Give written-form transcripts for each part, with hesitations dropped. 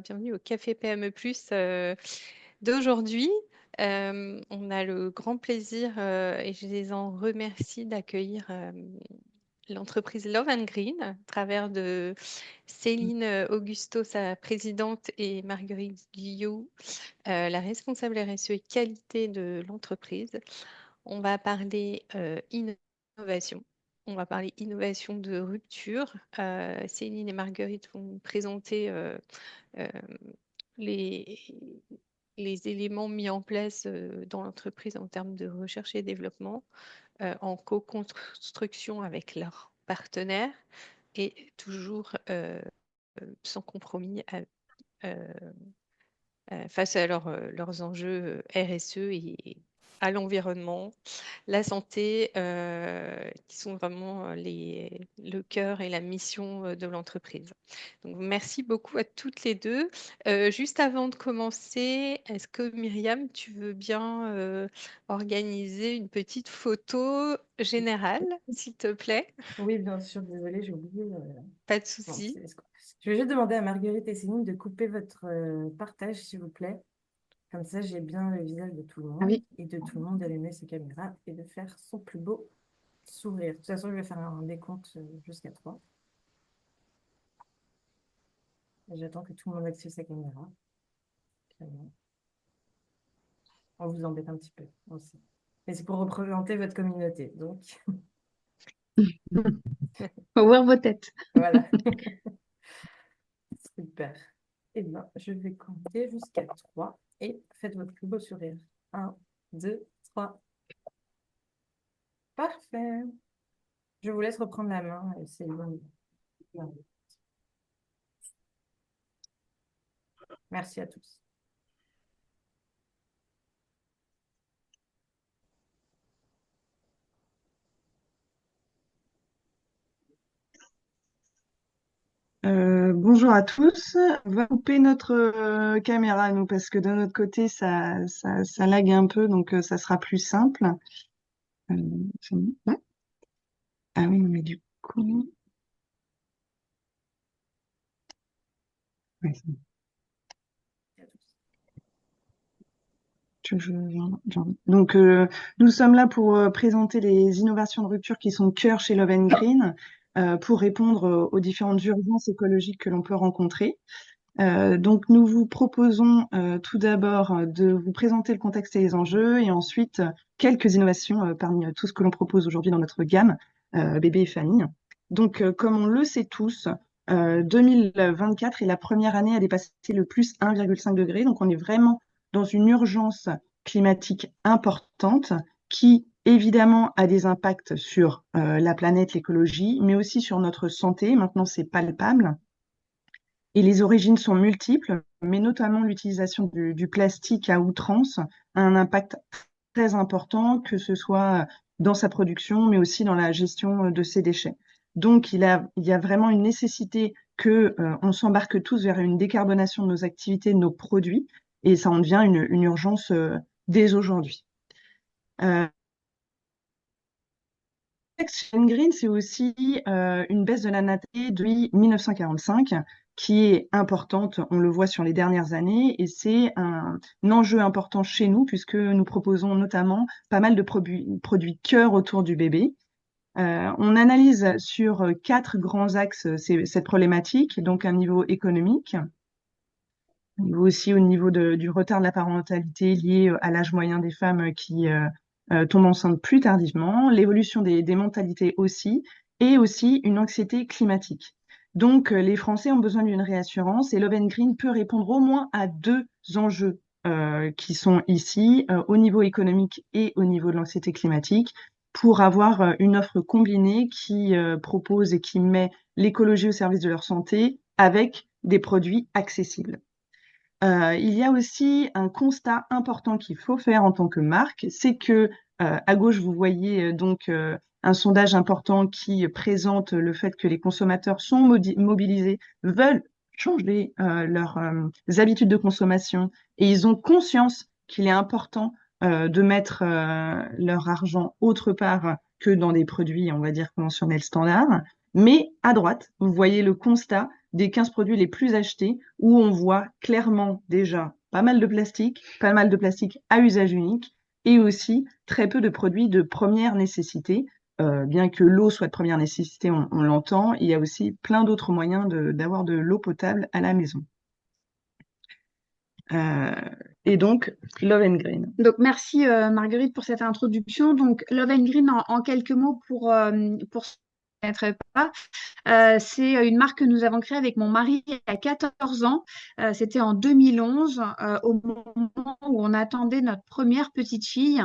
Bienvenue au Café PME+, d'aujourd'hui. On a le grand plaisir, et je les en remercie, d'accueillir l'entreprise Love and Green à travers de Céline Augusto, sa présidente, et Marguerite Guillot, la responsable RSE et qualité de l'entreprise. On va parler innovation. On va parler innovation de rupture. Céline et Marguerite vont présenter euh, les, les éléments mis en place dans l'entreprise en termes de recherche et développement, en co-construction avec leurs partenaires et toujours sans compromis euh, face à leurs enjeux RSE et à l'environnement, la santé, qui sont vraiment le cœur et la mission de l'entreprise. Donc, merci beaucoup à toutes les deux. Juste avant de commencer, est-ce que Myriam, tu veux bien organiser une petite photo générale, s'il te plaît? Oui, bien sûr, désolée, j'ai oublié. Pas de Bon, souci. je vais juste demander à Marguerite et Céline de couper votre partage, s'il vous plaît. Comme ça, j'ai bien le visage de tout le Ah monde oui. et de tout le monde d'allumer ses caméras et de faire son plus beau sourire. De toute façon, je vais faire un décompte jusqu'à 3. J'attends que tout le monde active sa caméra. Très bien. On vous embête un petit peu aussi. Mais c'est pour représenter votre communauté. Donc, Faut voir vos têtes. voilà. Super. Eh bien, je vais compter jusqu'à 3 et faites votre plus beau sourire. Un, 2, 3. Parfait. Je vous laisse reprendre la main. C'est bon. Merci à tous. Bonjour à tous. On va couper notre caméra, nous, parce que de notre côté, ça lag un peu, donc ça sera plus simple. Euh, c'est bon. Ouais. Ah oui, mais du coup, ouais, c'est bon. Donc, nous sommes là pour présenter les innovations de rupture qui sont cœur chez Love and Green, pour répondre aux différentes urgences écologiques que l'on peut rencontrer. Donc, nous vous proposons tout d'abord de vous présenter le contexte et les enjeux, et ensuite quelques innovations parmi tout ce que l'on propose aujourd'hui dans notre gamme bébé et famille. Donc, comme on le sait tous, 2024 est la première année à dépasser le plus 1,5 degré. Donc, on est vraiment dans une urgence climatique importante qui, évidemment, a des impacts sur la planète, l'écologie, mais aussi sur notre santé. Maintenant, c'est palpable. Et les origines sont multiples, mais notamment l'utilisation du plastique à outrance a un impact très important, que ce soit dans sa production, mais aussi dans la gestion de ses déchets. Donc, il y a vraiment une nécessité que on s'embarque tous vers une décarbonation de nos activités, de nos produits, et ça en devient une urgence dès aujourd'hui. Green, c'est aussi une baisse de la natalité depuis 1945 qui est importante, on le voit sur les dernières années, et c'est un enjeu important chez nous puisque nous proposons notamment pas mal de produits cœur autour du bébé. On analyse sur 4 grands axes cette problématique, donc un niveau économique, aussi au niveau du retard de la parentalité lié à l'âge moyen des femmes qui tombent enceintes plus tardivement, l'évolution des mentalités aussi, et aussi une anxiété climatique. Donc, les Français ont besoin d'une réassurance et Love and Green peut répondre au moins à 2 enjeux qui sont ici, au niveau économique et au niveau de l'anxiété climatique, pour avoir une offre combinée qui propose et qui met l'écologie au service de leur santé avec des produits accessibles. Il y a aussi un constat important qu'il faut faire en tant que marque, c'est que à gauche, vous voyez un sondage important qui présente le fait que les consommateurs sont mobilisés, veulent changer leurs habitudes de consommation et ils ont conscience qu'il est important de mettre leur argent autre part que dans des produits, on va dire, conventionnels standards. Mais à droite, vous voyez le constat des 15 produits les plus achetés, où on voit clairement déjà pas mal de plastique à usage unique, et aussi très peu de produits de première nécessité. Bien que l'eau soit de première nécessité, on l'entend, il y a aussi plein d'autres moyens d'avoir de l'eau potable à la maison. Et donc, Love and Green. Donc, merci Marguerite pour cette introduction. Donc, Love and Green, en quelques mots pour ceux qui ne connaîtraient pas, c'est une marque que nous avons créée avec mon mari il y a 14 ans. C'était en 2011, au moment où on attendait notre première petite fille.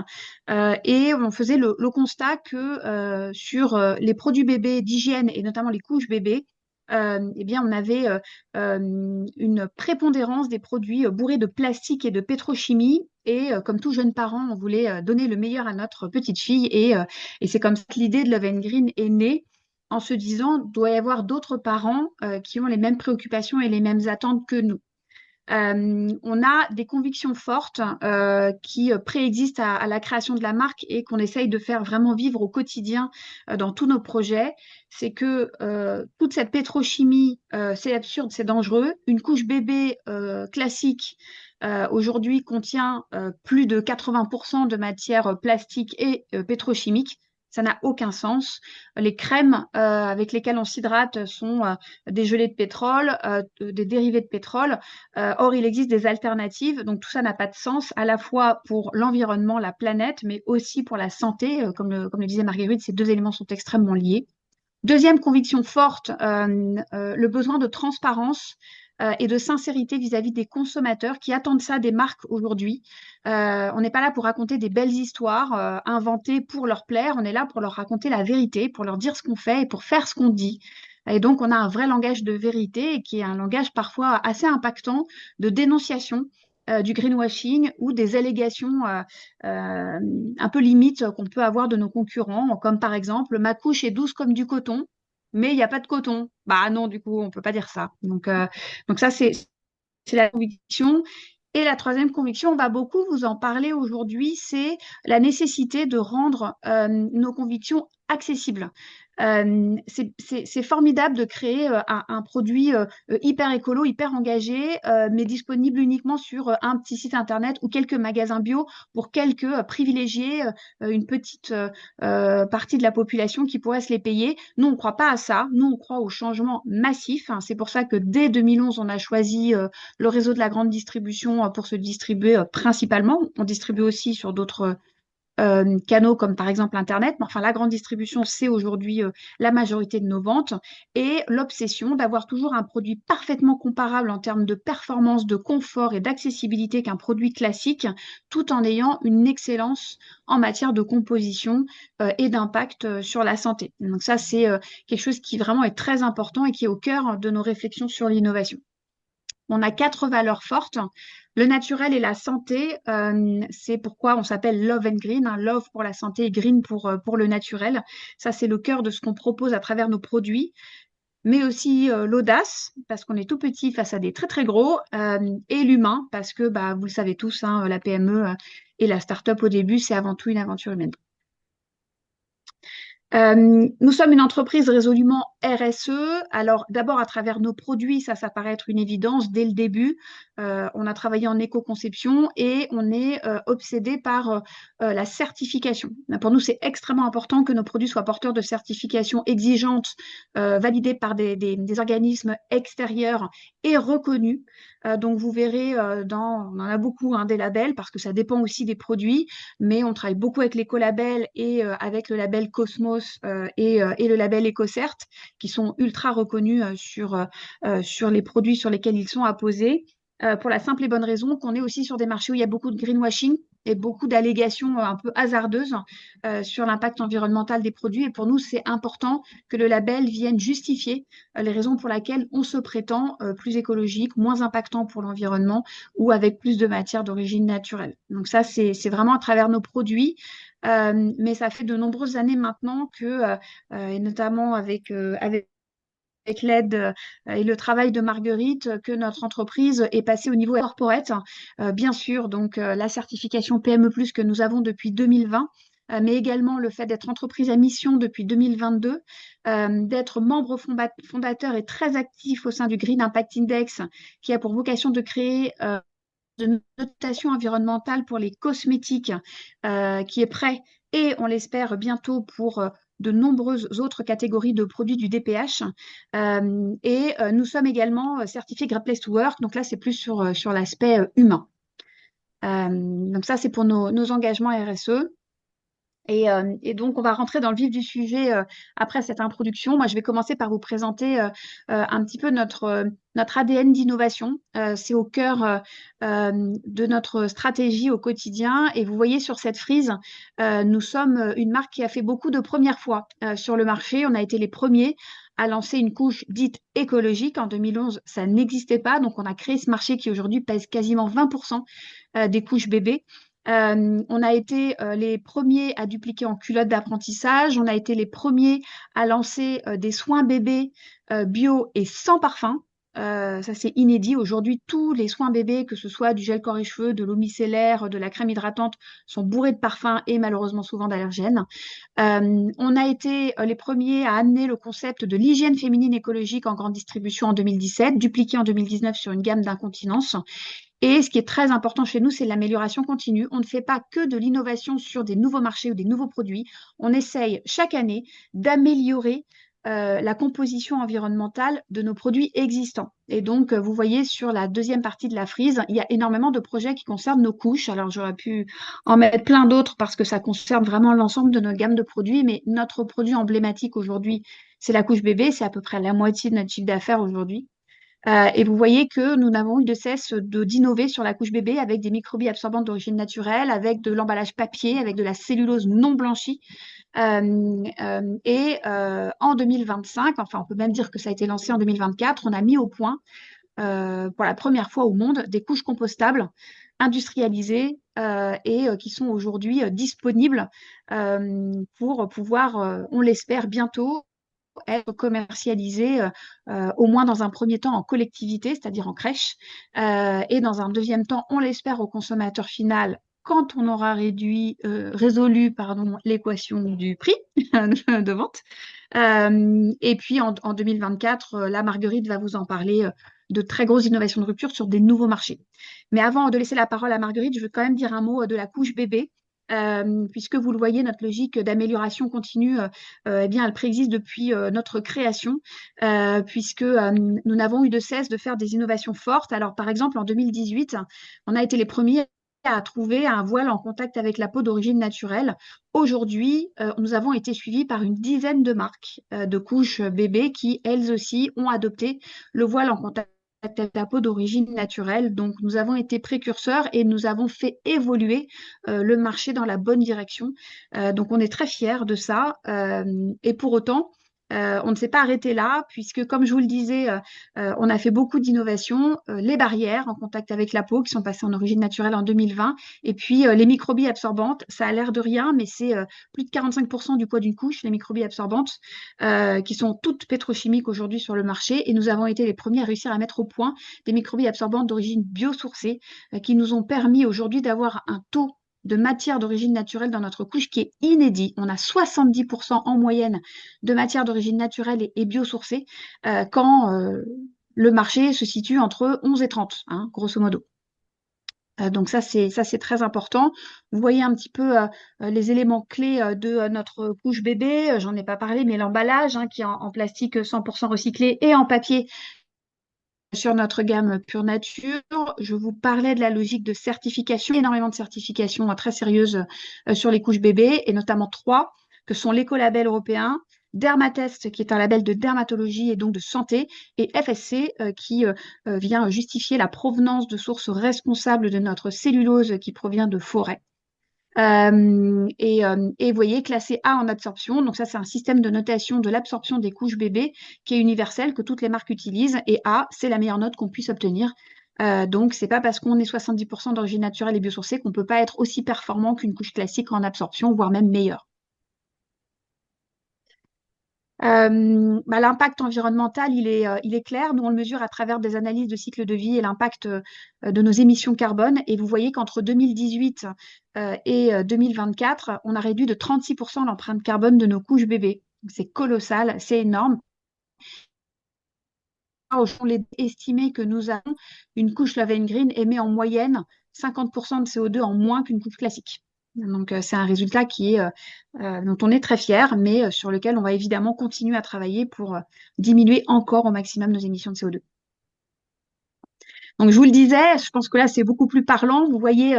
Et on faisait le constat que sur les produits bébés d'hygiène et notamment les couches bébés, eh bien, on avait une prépondérance des produits bourrés de plastique et de pétrochimie. Et comme tout jeune parent, on voulait donner le meilleur à notre petite fille. Et c'est comme ça que l'idée de Love and Green est née, en se disant, doit y avoir d'autres parents qui ont les mêmes préoccupations et les mêmes attentes que nous. On a des convictions fortes qui préexistent à la création de la marque et qu'on essaye de faire vraiment vivre au quotidien dans tous nos projets. C'est que toute cette pétrochimie, c'est absurde, c'est dangereux. Une couche bébé classique aujourd'hui contient plus de 80% de matière plastique et pétrochimique. Ça n'a aucun sens. Les crèmes avec lesquelles on s'hydrate sont des gelées de pétrole, des dérivés de pétrole. Or, il existe des alternatives. Donc, tout ça n'a pas de sens, à la fois pour l'environnement, la planète, mais aussi pour la santé. Comme le disait Marguerite, ces deux éléments sont extrêmement liés. Deuxième conviction forte, le besoin de transparence et de sincérité vis-à-vis des consommateurs qui attendent ça des marques aujourd'hui. On n'est pas là pour raconter des belles histoires inventées pour leur plaire, on est là pour leur raconter la vérité, pour leur dire ce qu'on fait et pour faire ce qu'on dit. Et donc, on a un vrai langage de vérité et qui est un langage parfois assez impactant de dénonciation du greenwashing ou des allégations un peu limites qu'on peut avoir de nos concurrents, comme par exemple, ma couche est douce comme du coton, mais il n'y a pas de coton. Bah non, du coup, on ne peut pas dire ça. Donc ça, c'est la conviction. Et la troisième conviction, on va beaucoup vous en parler aujourd'hui, c'est la nécessité de rendre nos convictions accessibles. C'est formidable de créer un produit hyper écolo, hyper engagé, mais disponible uniquement sur un petit site internet ou quelques magasins bio pour quelques privilégiés, une petite partie de la population qui pourrait se les payer. Nous, on ne croit pas à ça. Nous, on croit au changement massif. C'est pour ça que dès 2011, on a choisi le réseau de la grande distribution pour se distribuer principalement. On distribue aussi sur d'autres canaux comme par exemple Internet. Mais enfin, la grande distribution, c'est aujourd'hui la majorité de nos ventes. Et l'obsession d'avoir toujours un produit parfaitement comparable en termes de performance, de confort et d'accessibilité qu'un produit classique, tout en ayant une excellence en matière de composition et d'impact sur la santé. Donc ça, c'est quelque chose qui vraiment est très important et qui est au cœur de nos réflexions sur l'innovation. On a 4 valeurs fortes. Le naturel et la santé, c'est pourquoi on s'appelle Love and Green, hein, Love pour la santé et Green pour le naturel. Ça, c'est le cœur de ce qu'on propose à travers nos produits. Mais aussi l'audace, parce qu'on est tout petit face à des très très gros, et l'humain, parce que bah, vous le savez tous, hein, la PME et la start-up au début, c'est avant tout une aventure humaine. Nous sommes une entreprise résolument RSE. Alors, d'abord, à travers nos produits, ça paraît être une évidence dès le début. On a travaillé en éco-conception et on est obsédé par la certification. Pour nous, c'est extrêmement important que nos produits soient porteurs de certifications exigeantes, validées par des organismes extérieurs et reconnus. Donc, vous verrez, on en a beaucoup, hein, des labels, parce que ça dépend aussi des produits, mais on travaille beaucoup avec l'écolabel et avec le label Cosmos et le label EcoCert, qui sont ultra reconnus sur les produits sur lesquels ils sont apposés, pour la simple et bonne raison qu'on est aussi sur des marchés où il y a beaucoup de greenwashing et beaucoup d'allégations un peu hasardeuses sur l'impact environnemental des produits. Et pour nous, c'est important que le label vienne justifier les raisons pour lesquelles on se prétend plus écologique, moins impactant pour l'environnement ou avec plus de matières d'origine naturelle. Donc ça, c'est vraiment à travers nos produits. Mais ça fait de nombreuses années maintenant que, et notamment avec l'aide et le travail de Marguerite, que notre entreprise est passée au niveau corporate. Bien sûr, donc la certification PME+, que nous avons depuis 2020, mais également le fait d'être entreprise à mission depuis 2022, d'être membre fondateur et très actif au sein du Green Impact Index, qui a pour vocation de créer de notation environnementale pour les cosmétiques, qui est prêt et on l'espère bientôt pour de nombreuses autres catégories de produits du DPH. Nous sommes également certifiés Great Place to Work, donc là c'est plus sur l'aspect humain. Donc ça c'est pour nos engagements RSE. Et donc, on va rentrer dans le vif du sujet après cette introduction. Moi, je vais commencer par vous présenter un petit peu notre ADN d'innovation. C'est au cœur de notre stratégie au quotidien. Et vous voyez sur cette frise, nous sommes une marque qui a fait beaucoup de premières fois sur le marché. On a été les premiers à lancer une couche dite écologique. En 2011, ça n'existait pas. Donc, on a créé ce marché qui aujourd'hui pèse quasiment 20% des couches bébés. On a été les premiers à dupliquer en culotte d'apprentissage. On a été les premiers à lancer des soins bébés bio et sans parfum. Ça, c'est inédit. Aujourd'hui, tous les soins bébés, que ce soit du gel corps et cheveux, de l'eau micellaire, de la crème hydratante, sont bourrés de parfums et malheureusement souvent d'allergènes. On a été les premiers à amener le concept de l'hygiène féminine écologique en grande distribution en 2017, dupliqué en 2019 sur une gamme d'incontinence. Et ce qui est très important chez nous, c'est l'amélioration continue. On ne fait pas que de l'innovation sur des nouveaux marchés ou des nouveaux produits. On essaye chaque année d'améliorer la composition environnementale de nos produits existants. Et donc, vous voyez sur la deuxième partie de la frise, il y a énormément de projets qui concernent nos couches. Alors, j'aurais pu en mettre plein d'autres parce que ça concerne vraiment l'ensemble de notre gamme de produits. Mais notre produit emblématique aujourd'hui, c'est la couche bébé. C'est à peu près la moitié de notre chiffre d'affaires aujourd'hui. Et vous voyez que nous n'avons eu de cesse d'innover sur la couche bébé avec des microbilles absorbantes d'origine naturelle, avec de l'emballage papier, avec de la cellulose non blanchie. En 2025, enfin on peut même dire que ça a été lancé en 2024, on a mis au point pour la première fois au monde des couches compostables industrialisées qui sont aujourd'hui disponibles pour pouvoir, on l'espère bientôt, être commercialisé au moins dans un premier temps en collectivité, c'est-à-dire en crèche, et dans un deuxième temps, on l'espère, au consommateur final quand on aura résolu l'équation du prix de vente. Et puis en 2024, la Marguerite va vous en parler de très grosses innovations de rupture sur des nouveaux marchés. Mais avant de laisser la parole à Marguerite, je veux quand même dire un mot de la couche bébé. Puisque vous le voyez, notre logique d'amélioration continue, eh bien, elle préexiste depuis notre création, puisque nous n'avons eu de cesse de faire des innovations fortes. Alors, par exemple, en 2018, on a été les premiers à trouver un voile en contact avec la peau d'origine naturelle. Aujourd'hui, nous avons été suivis par une dizaine de marques de couches bébés qui, elles aussi, ont adopté le voile en contact avec la peau d'origine naturelle. Donc, nous avons été précurseurs et nous avons fait évoluer le marché dans la bonne direction. Donc, on est très fiers de ça. Et pour autant, on ne s'est pas arrêté là, puisque, comme je vous le disais, on a fait beaucoup d'innovations. Les barrières en contact avec la peau qui sont passées en origine naturelle en 2020. Et puis, les microbilles absorbantes, ça a l'air de rien, mais c'est plus de 45% du poids d'une couche, les microbilles absorbantes, qui sont toutes pétrochimiques aujourd'hui sur le marché. Et nous avons été les premiers à réussir à mettre au point des microbilles absorbantes d'origine biosourcée, qui nous ont permis aujourd'hui d'avoir un taux de matière d'origine naturelle dans notre couche qui est inédit. On a 70% en moyenne de matière d'origine naturelle et biosourcée quand le marché se situe entre 11 et 30, hein, grosso modo. Donc ça, c'est très important. Vous voyez un petit peu les éléments clés de notre couche bébé. J'en ai pas parlé, mais l'emballage qui est en plastique 100% recyclé et en papier sur notre gamme Pure Nature. Je vous parlais de la logique de certification, énormément de certifications très sérieuses sur les couches bébés, et notamment 3, que sont l'écolabel européen, Dermatest, qui est un label de dermatologie et donc de santé, et FSC, qui vient justifier la provenance de sources responsables de notre cellulose qui provient de forêts. Et vous voyez, classé A en absorption. Donc ça, c'est un système de notation de l'absorption des couches bébés qui est universel, que toutes les marques utilisent. Et A, c'est la meilleure note qu'on puisse obtenir. Donc, c'est pas parce qu'on est 70% d'origine naturelle et biosourcée qu'on peut pas être aussi performant qu'une couche classique en absorption, voire même meilleure. L'impact environnemental, il est clair. Nous, on le mesure à travers des analyses de cycle de vie et l'impact de nos émissions carbone. Et vous voyez qu'entre 2018 et 2024, on a réduit de 36% l'empreinte carbone de nos couches bébés. C'est colossal, c'est énorme. On est estimé que nous avons une couche Love Green émet en moyenne 50% de CO2 en moins qu'une couche classique. Donc, c'est un résultat dont on est très fier, mais sur lequel on va évidemment continuer à travailler pour diminuer encore au maximum nos émissions de CO2. Donc, je vous le disais, je pense que là, c'est beaucoup plus parlant. Vous voyez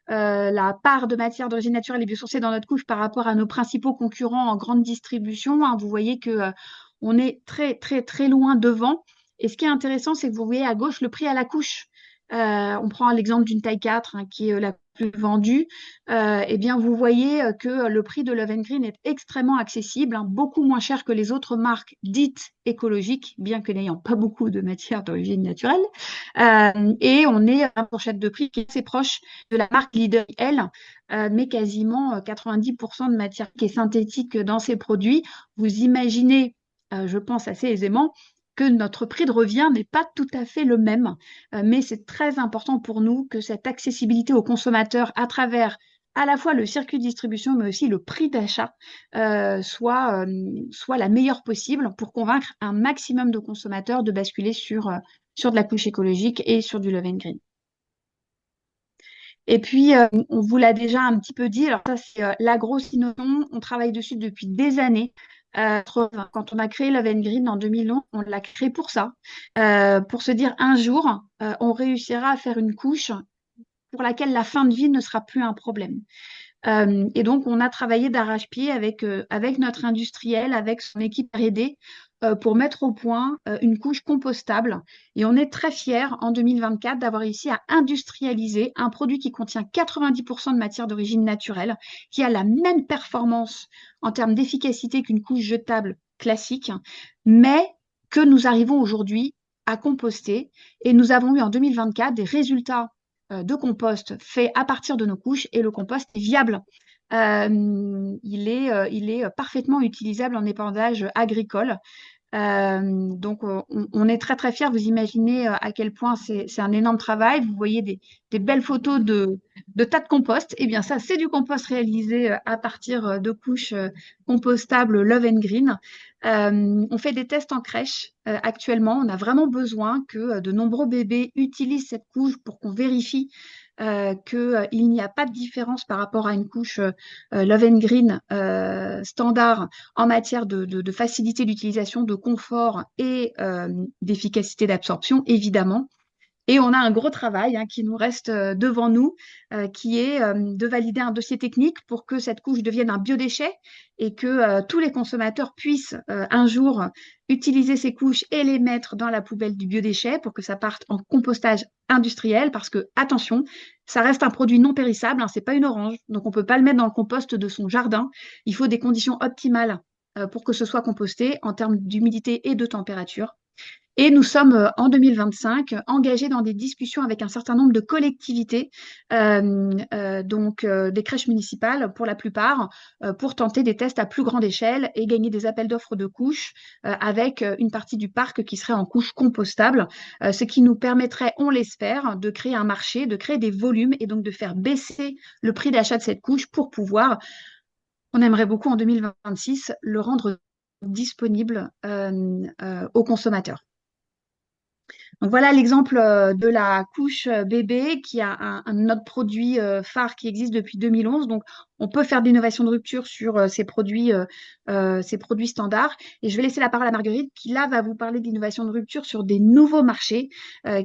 la part de matière d'origine naturelle et biosourcée dans notre couche par rapport à nos principaux concurrents en grande distribution. Vous voyez que on est très, très, très loin devant. Et ce qui est intéressant, c'est que vous voyez à gauche le prix à la couche. On prend l'exemple d'une taille 4 qui est la plus vendue. Eh bien, vous voyez que le prix de Love Green est extrêmement accessible, beaucoup moins cher que les autres marques dites écologiques, bien que n'ayant pas beaucoup de matière d'origine naturelle. Et on est à une fourchette de prix qui est assez proche de la marque Leader, elle, mais quasiment 90% de matière qui est synthétique dans ces produits. Vous imaginez, je pense assez aisément, que notre prix de revient n'est pas tout à fait le même, mais c'est très important pour nous que cette accessibilité aux consommateurs à travers à la fois le circuit de distribution, mais aussi le prix d'achat, soit la meilleure possible pour convaincre un maximum de consommateurs de basculer sur de la couche écologique et sur du Love Green. Et puis, on vous l'a déjà un petit peu dit, alors ça, c'est l'agro-innovation. On travaille dessus depuis des années. Quand on a créé Love Green en 2011, on l'a créé pour ça, pour se dire un jour, on réussira à faire une couche pour laquelle la fin de vie ne sera plus un problème. Et donc, on a travaillé d'arrache-pied avec notre industriel, avec son équipe R&D, pour mettre au point une couche compostable. Et on est très fiers en 2024 d'avoir réussi à industrialiser un produit qui contient 90% de matière d'origine naturelle, qui a la même performance en termes d'efficacité qu'une couche jetable classique, mais que nous arrivons aujourd'hui à composter. Et nous avons eu en 2024 des résultats de compost fait à partir de nos couches et le compost est viable. Il est parfaitement utilisable en épandage agricole. Donc, on est très, très fiers. Vous imaginez à quel point c'est un énorme travail. Vous voyez des belles photos de tas de compost. Eh bien, ça, c'est du compost réalisé à partir de couches compostables Love Green. On fait des tests en crèche actuellement. On a vraiment besoin que de nombreux bébés utilisent cette couche pour qu'on vérifie qu'il n'y a pas de différence par rapport à une couche Love Green standard en matière de facilité d'utilisation, de confort et d'efficacité d'absorption, évidemment. Et on a un gros travail qui nous reste devant nous, qui est de valider un dossier technique pour que cette couche devienne un biodéchet et que tous les consommateurs puissent un jour utiliser ces couches et les mettre dans la poubelle du biodéchet pour que ça parte en compostage industriel. Parce que, attention, ça reste un produit non périssable, c'est pas une orange, donc on peut pas le mettre dans le compost de son jardin. Il faut des conditions optimales pour que ce soit composté en termes d'humidité et de température. Et nous sommes en 2025 engagés dans des discussions avec un certain nombre de collectivités, donc des crèches municipales pour la plupart, pour tenter des tests à plus grande échelle et gagner des appels d'offres de couches avec une partie du parc qui serait en couches compostables, ce qui nous permettrait, on l'espère, de créer un marché, de créer des volumes et donc de faire baisser le prix d'achat de cette couche pour pouvoir, on aimerait beaucoup en 2026, le rendre disponible aux consommateurs. Donc voilà l'exemple de la couche bébé qui a un autre produit phare qui existe depuis 2011. Donc on peut faire de l'innovation de rupture sur ces produits standards. Et je vais laisser la parole à Marguerite qui là va vous parler de l'innovation de rupture sur des nouveaux marchés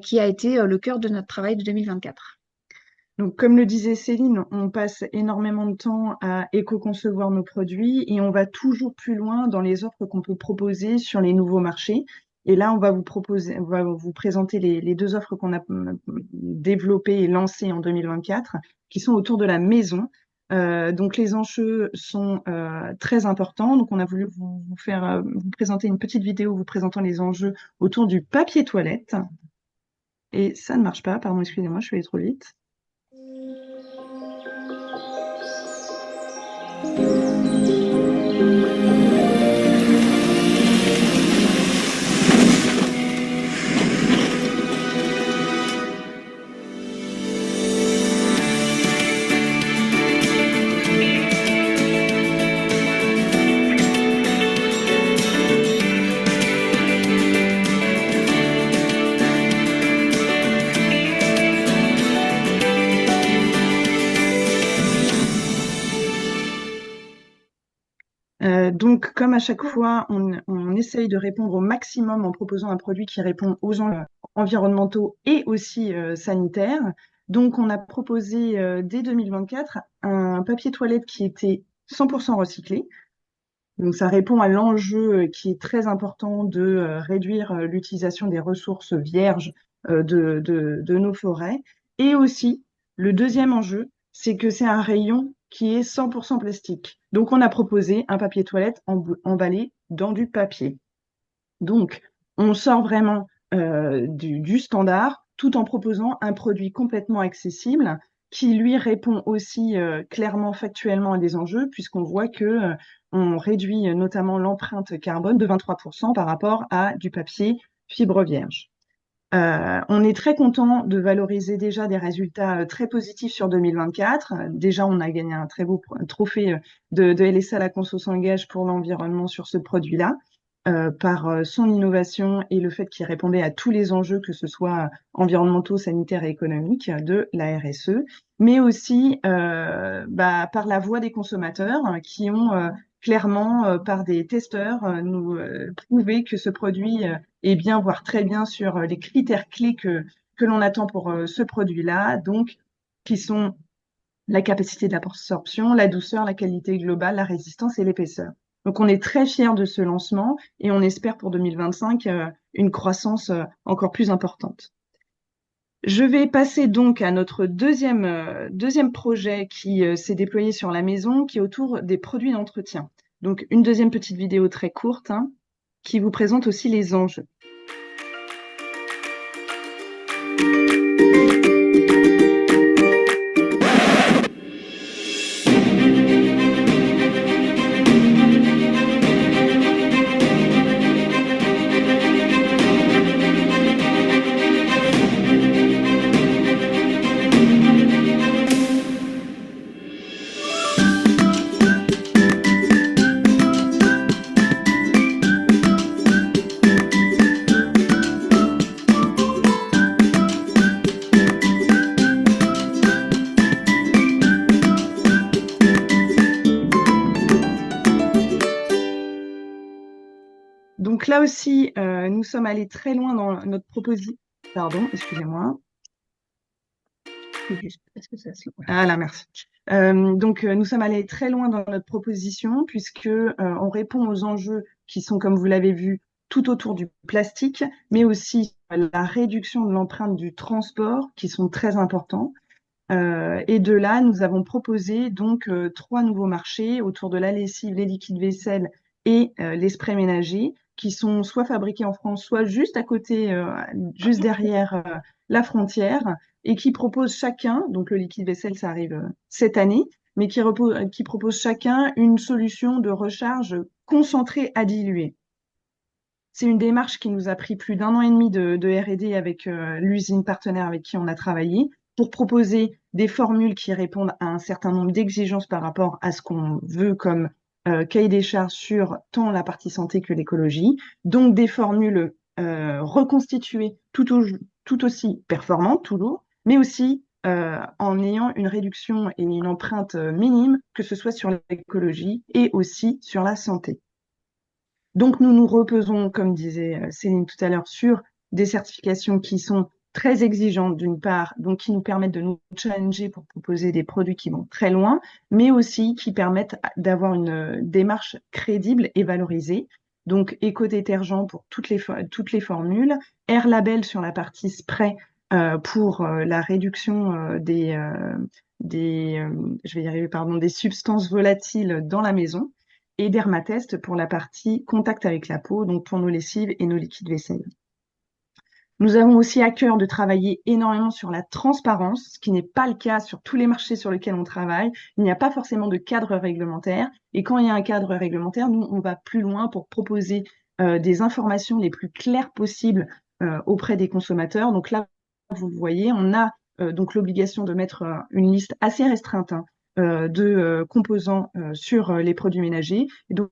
qui a été le cœur de notre travail de 2024. Donc, comme le disait Céline, on passe énormément de temps à éco-concevoir nos produits et on va toujours plus loin dans les offres qu'on peut proposer sur les nouveaux marchés. Et là, on va vous présenter les deux offres qu'on a développées et lancées en 2024, qui sont autour de la maison. Donc, les enjeux sont très importants. Donc, on a voulu vous présenter une petite vidéo vous présentant les enjeux autour du papier toilette. Et ça ne marche pas, pardon, excusez-moi, je suis allée trop vite. Donc, comme à chaque fois, on essaye de répondre au maximum en proposant un produit qui répond aux enjeux environnementaux et aussi sanitaires. Donc, on a proposé dès 2024 un papier toilette qui était 100% recyclé. Donc, ça répond à l'enjeu qui est très important de réduire l'utilisation des ressources vierges de nos forêts. Et aussi, le deuxième enjeu, c'est que c'est un rayon qui est 100% plastique. Donc, on a proposé un papier toilette emballé dans du papier. Donc, on sort vraiment du standard tout en proposant un produit complètement accessible qui, lui, répond aussi clairement, factuellement à des enjeux, puisqu'on voit que on réduit notamment l'empreinte carbone de 23% par rapport à du papier fibre vierge. On est très content de valoriser déjà des résultats très positifs sur 2024. Déjà, on a gagné un très beau trophée de LSA La Conso s'engage pour l'environnement sur ce produit-là, par son innovation et le fait qu'il répondait à tous les enjeux, que ce soit environnementaux, sanitaires et économiques de la RSE, mais aussi par la voix des consommateurs qui ont clairement, par des testeurs, nous prouvé que ce produit est bien, voire très bien sur les critères clés que l'on attend pour ce produit-là, donc qui sont la capacité d'absorption, la douceur, la qualité globale, la résistance et l'épaisseur. Donc, on est très fiers de ce lancement et on espère pour 2025 une croissance encore plus importante. Je vais passer donc à notre deuxième projet qui s'est déployé sur la maison, qui est autour des produits d'entretien. Donc, une deuxième petite vidéo très courte qui vous présente aussi les enjeux. Donc là aussi, nous sommes allés très loin dans notre proposition. Pardon, excusez-moi. Est-ce que ça se... Ah là, merci. Donc, nous sommes allés très loin dans notre proposition puisque on répond aux enjeux qui sont, comme vous l'avez vu, tout autour du plastique, mais aussi la réduction de l'empreinte du transport, qui sont très importants. Et de là, nous avons proposé donc 3 nouveaux marchés autour de la lessive, les liquides vaisselle et les sprays ménagers, qui sont soit fabriqués en France, soit juste à côté, juste derrière la frontière, et qui proposent chacun, donc le liquide vaisselle, ça arrive cette année, mais qui proposent chacun une solution de recharge concentrée à diluer. C'est une démarche qui nous a pris plus d'1 an et demi de R&D avec l'usine partenaire avec qui on a travaillé, pour proposer des formules qui répondent à un certain nombre d'exigences par rapport à ce qu'on veut comme cahier des charges sur tant la partie santé que l'écologie. Donc des formules reconstituées tout aussi performantes, toujours, mais aussi en ayant une réduction et une empreinte minime, que ce soit sur l'écologie et aussi sur la santé. Donc nous nous reposons, comme disait Céline tout à l'heure, sur des certifications qui sont très exigeantes d'une part, donc qui nous permettent de nous challenger pour proposer des produits qui vont très loin, mais aussi qui permettent d'avoir une démarche crédible et valorisée. Donc éco-détergent pour toutes les formules, Air Label sur la partie spray pour la réduction des substances volatiles dans la maison, et Dermatest pour la partie contact avec la peau, donc pour nos lessives et nos liquides vaisselle. Nous avons aussi à cœur de travailler énormément sur la transparence, ce qui n'est pas le cas sur tous les marchés sur lesquels on travaille. Il n'y a pas forcément de cadre réglementaire. Et quand il y a un cadre réglementaire, nous, on va plus loin pour proposer des informations les plus claires possibles auprès des consommateurs. Donc là, vous voyez, on a donc l'obligation de mettre une liste assez restreinte de composants sur les produits ménagers. Et donc,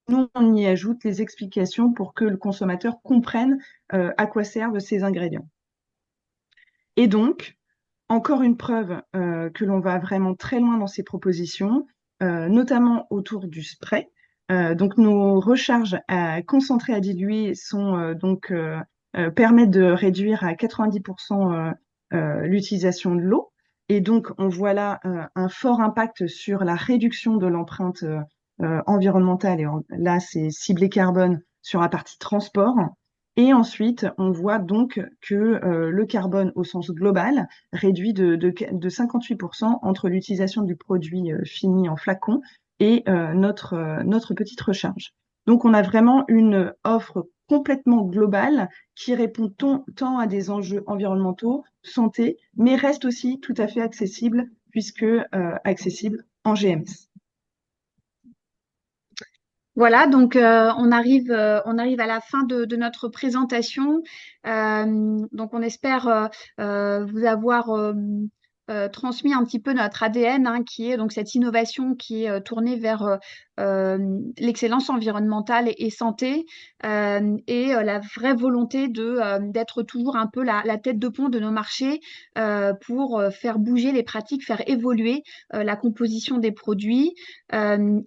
nous, on y ajoute les explications pour que le consommateur comprenne à quoi servent ces ingrédients. Et donc, encore une preuve que l'on va vraiment très loin dans ces propositions, notamment autour du spray. Donc nos recharges concentrées à diluer permettent de réduire à 90% l'utilisation de l'eau. Et donc on voit là un fort impact sur la réduction de l'empreinte environnementale. Là, c'est ciblé carbone sur la partie transport. Et ensuite, on voit donc que le carbone au sens global réduit de 58% entre l'utilisation du produit fini en flacon et notre petite recharge. Donc, on a vraiment une offre complètement globale qui répond tant à des enjeux environnementaux, santé, mais reste aussi tout à fait accessible puisque accessible en GMS. Voilà, donc on arrive à la fin de notre présentation. Donc on espère vous avoir transmis un petit peu notre ADN, hein, qui est donc cette innovation qui est tournée vers l'excellence environnementale et santé, la vraie volonté d'être toujours un peu la tête de pont de nos marchés pour faire bouger les pratiques, faire évoluer la composition des produits.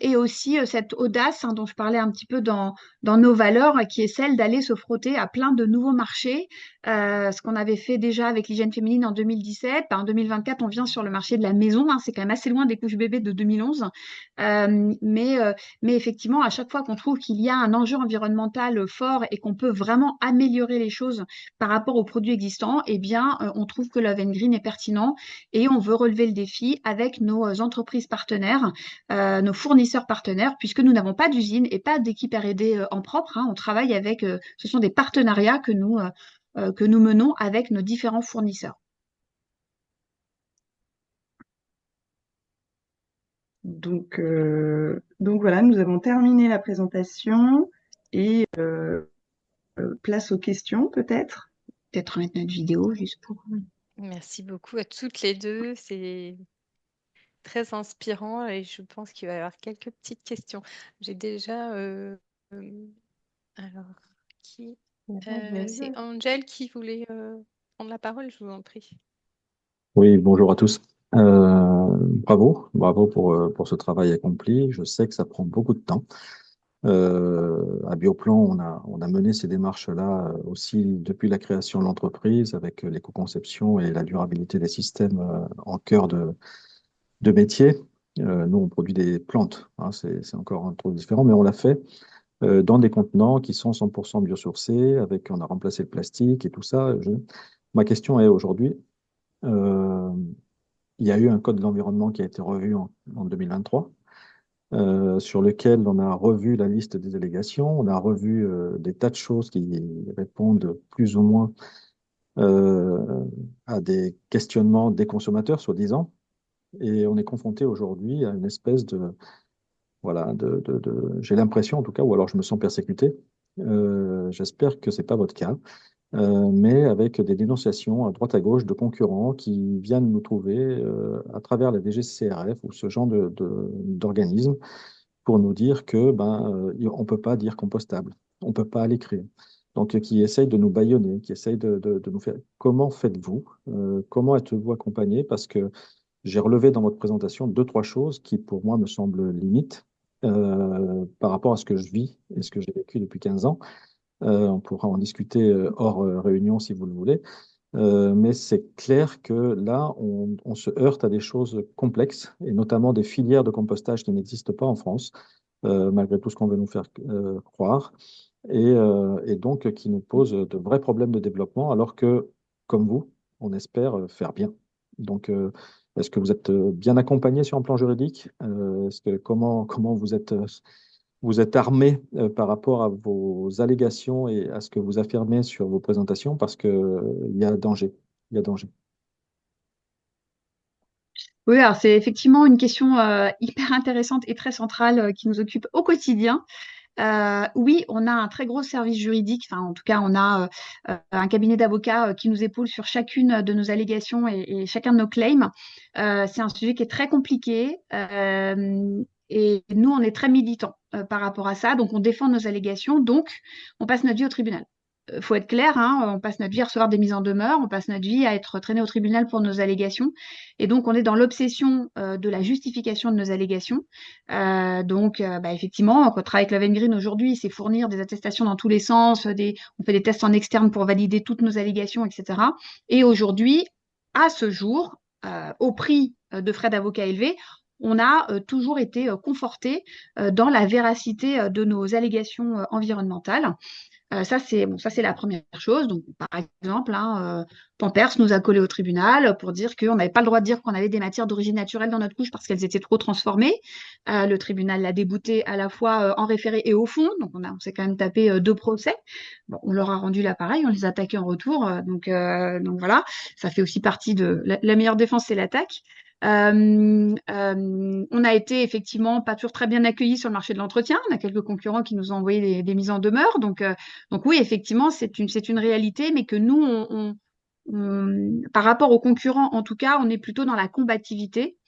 Et aussi cette audace, hein, dont je parlais un petit peu dans nos valeurs, qui est celle d'aller se frotter à plein de nouveaux marchés. Ce qu'on avait fait déjà avec l'hygiène féminine en 2017. En 2024, on vient sur le marché de la maison, hein, c'est quand même assez loin des couches bébés de 2011. Mais effectivement, à chaque fois qu'on trouve qu'il y a un enjeu environnemental fort et qu'on peut vraiment améliorer les choses par rapport aux produits existants, eh bien, on trouve que Love Green est pertinent et on veut relever le défi avec nos entreprises partenaires, nos fournisseurs partenaires, puisque nous n'avons pas d'usine et pas d'équipe R&D en propre, hein. On travaille avec, ce sont des partenariats que nous menons avec nos différents fournisseurs. Donc voilà, nous avons terminé la présentation et place aux questions peut-être. Peut-être remettre notre vidéo juste pour... Merci beaucoup à toutes les deux. C'est très inspirant et je pense qu'il va y avoir quelques petites questions. J'ai déjà... alors, qui c'est Angel qui voulait prendre la parole, je vous en prie. Oui, bonjour à tous. Bravo pour ce travail accompli. Je sais que ça prend beaucoup de temps. À Bioplan, on a mené ces démarches-là aussi depuis la création de l'entreprise avec l'éco-conception et la durabilité des systèmes en cœur de métier. Nous, on produit des plantes, hein, c'est encore un truc différent, mais on l'a fait dans des contenants qui sont 100% biosourcés, on a remplacé le plastique et tout ça. Ma question est aujourd'hui, il y a eu un code de l'environnement qui a été revu en 2023, sur lequel on a revu la liste des allégations, on a revu des tas de choses qui répondent plus ou moins à des questionnements des consommateurs, soi-disant, et on est confronté aujourd'hui à une espèce voilà, j'ai l'impression en tout cas, ou alors je me sens persécuté, j'espère que c'est pas votre cas, mais avec des dénonciations à droite à gauche de concurrents qui viennent nous trouver à travers la DGCCRF ou ce genre d'organismes pour nous dire que on peut pas dire compostable, on peut pas l'écrire. Donc, qui essayent de nous bâillonner, qui essayent de nous faire. Comment faites-vous? Comment êtes-vous accompagné? Parce que j'ai relevé dans votre présentation deux, trois choses qui, pour moi, me semblent limites par rapport à ce que je vis et ce que j'ai vécu depuis 15 ans. On pourra en discuter hors réunion si vous le voulez. Mais c'est clair que là, on se heurte à des choses complexes, et notamment des filières de compostage qui n'existent pas en France, malgré tout ce qu'on veut nous faire croire, et donc qui nous posent de vrais problèmes de développement, alors que, comme vous, on espère faire bien. Donc, est-ce que vous êtes bien accompagné sur un plan juridique? Comment vous êtes armé par rapport à vos allégations et à ce que vous affirmez sur vos présentations, parce que il y a danger. Il y a danger. Oui, alors c'est effectivement une question hyper intéressante et très centrale qui nous occupe au quotidien. Oui, on a un très gros service juridique. Enfin, en tout cas, on a un cabinet d'avocats qui nous épaule sur chacune de nos allégations et chacun de nos claims. C'est un sujet qui est très compliqué. Et nous, on est très militants par rapport à ça. Donc, on défend nos allégations. Donc, on passe notre vie au tribunal. faut être clair, hein, on passe notre vie à recevoir des mises en demeure, on passe notre vie à être traîné au tribunal pour nos allégations. Et donc, on est dans l'obsession de la justification de nos allégations. Effectivement, quand on travaille avec Love Green aujourd'hui, c'est fournir des attestations dans tous les sens, on fait des tests en externe pour valider toutes nos allégations, etc. Et aujourd'hui, à ce jour, au prix de frais d'avocat élevés, on a toujours été conforté dans la véracité de nos allégations environnementales. Ça, c'est la première chose. Donc, par exemple, Pampers nous a collé au tribunal pour dire qu'on n'avait pas le droit de dire qu'on avait des matières d'origine naturelle dans notre couche parce qu'elles étaient trop transformées. Le tribunal l'a débouté à la fois en référé et au fond. Donc, on s'est quand même tapé 2 procès. Bon, on leur a rendu l'appareil, on les a attaqués en retour. Donc voilà, ça fait aussi partie de la meilleure défense, c'est l'attaque. On a été effectivement pas toujours très bien accueillis sur le marché de l'entretien. On a quelques concurrents qui nous ont envoyé des mises en demeure. Donc oui, effectivement, c'est une réalité, mais que nous, par rapport aux concurrents, en tout cas, on est plutôt dans la combativité.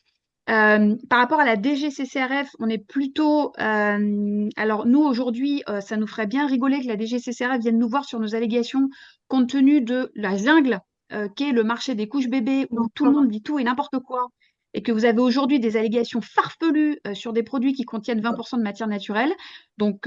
Par rapport à la DGCCRF, on est plutôt. Alors nous, aujourd'hui, ça nous ferait bien rigoler que la DGCCRF vienne nous voir sur nos allégations compte tenu de la jungle qu'est le marché des couches bébés où tout le monde dit tout et n'importe quoi. Et que vous avez aujourd'hui des allégations farfelues sur des produits qui contiennent 20% de matière naturelle. Bon